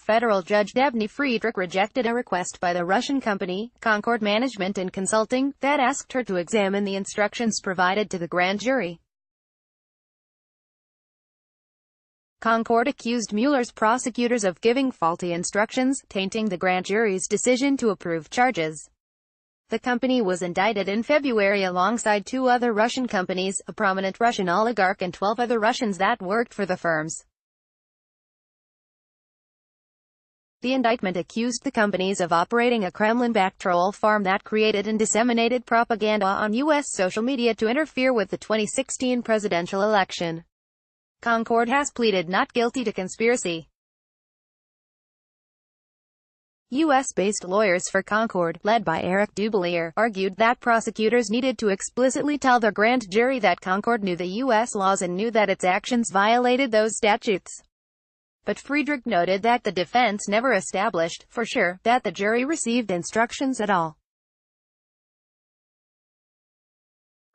federal judge Debny Friedrich rejected a request by the Russian company, Concord Management and Consulting, that asked her to examine the instructions provided to the grand jury. Concord accused Mueller's prosecutors of giving faulty instructions, tainting the grand jury's decision to approve charges. The company was indicted in February alongside 2 other Russian companies, a prominent Russian oligarch and 12 other Russians that worked for the firms. The indictment accused the companies of operating a Kremlin-backed troll farm that created and disseminated propaganda on U.S. social media to interfere with the 2016 presidential election. Concord has pleaded not guilty to conspiracy. U.S.-based lawyers for Concord, led by Eric Dubelier, argued that prosecutors needed to explicitly tell their grand jury that Concord knew the U.S. laws and knew that its actions violated those statutes. But Friedrich noted that the defense never established, for sure, that the jury received instructions at all.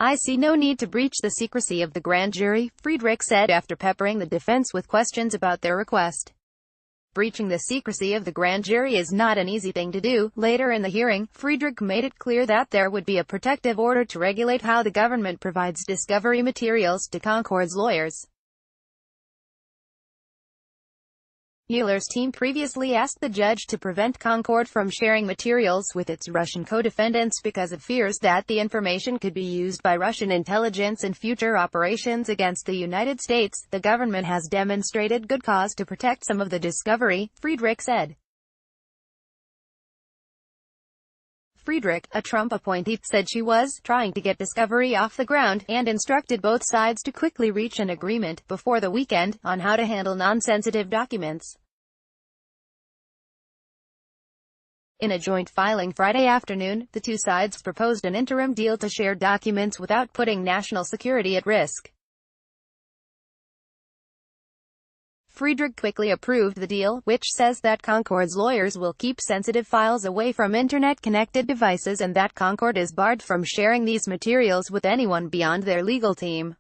"I see no need to breach the secrecy of the grand jury," Friedrich said after peppering the defense with questions about their request. Breaching the secrecy of the grand jury is not an easy thing to do. Later in the hearing, Friedrich made it clear that there would be a protective order to regulate how the government provides discovery materials to Concord's lawyers. Mueller's team previously asked the judge to prevent Concord from sharing materials with its Russian co-defendants because of fears that the information could be used by Russian intelligence in future operations against the United States. "The government has demonstrated good cause to protect some of the discovery," Friedrich said. Friedrich, a Trump appointee, said she was trying to get discovery off the ground, and instructed both sides to quickly reach an agreement, before the weekend, on how to handle non-sensitive documents. In a joint filing Friday afternoon, the 2 sides proposed an interim deal to share documents without putting national security at risk. Friedrich quickly approved the deal, which says that Concord's lawyers will keep sensitive files away from Internet-connected devices and that Concord is barred from sharing these materials with anyone beyond their legal team.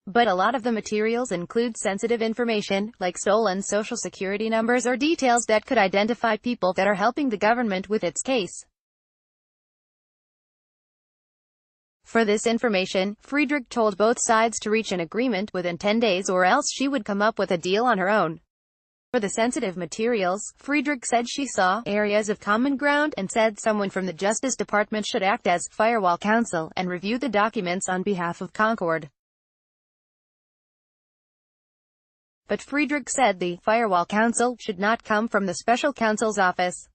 But a lot of the materials include sensitive information, like stolen social security numbers or details that could identify people that are helping the government with its case. For this information, Friedrich told both sides to reach an agreement within 10 days or else she would come up with a deal on her own. For the sensitive materials, Friedrich said she saw areas of common ground and said someone from the Justice Department should act as firewall counsel and review the documents on behalf of Concord. But Friedrich said the firewall counsel should not come from the special counsel's office.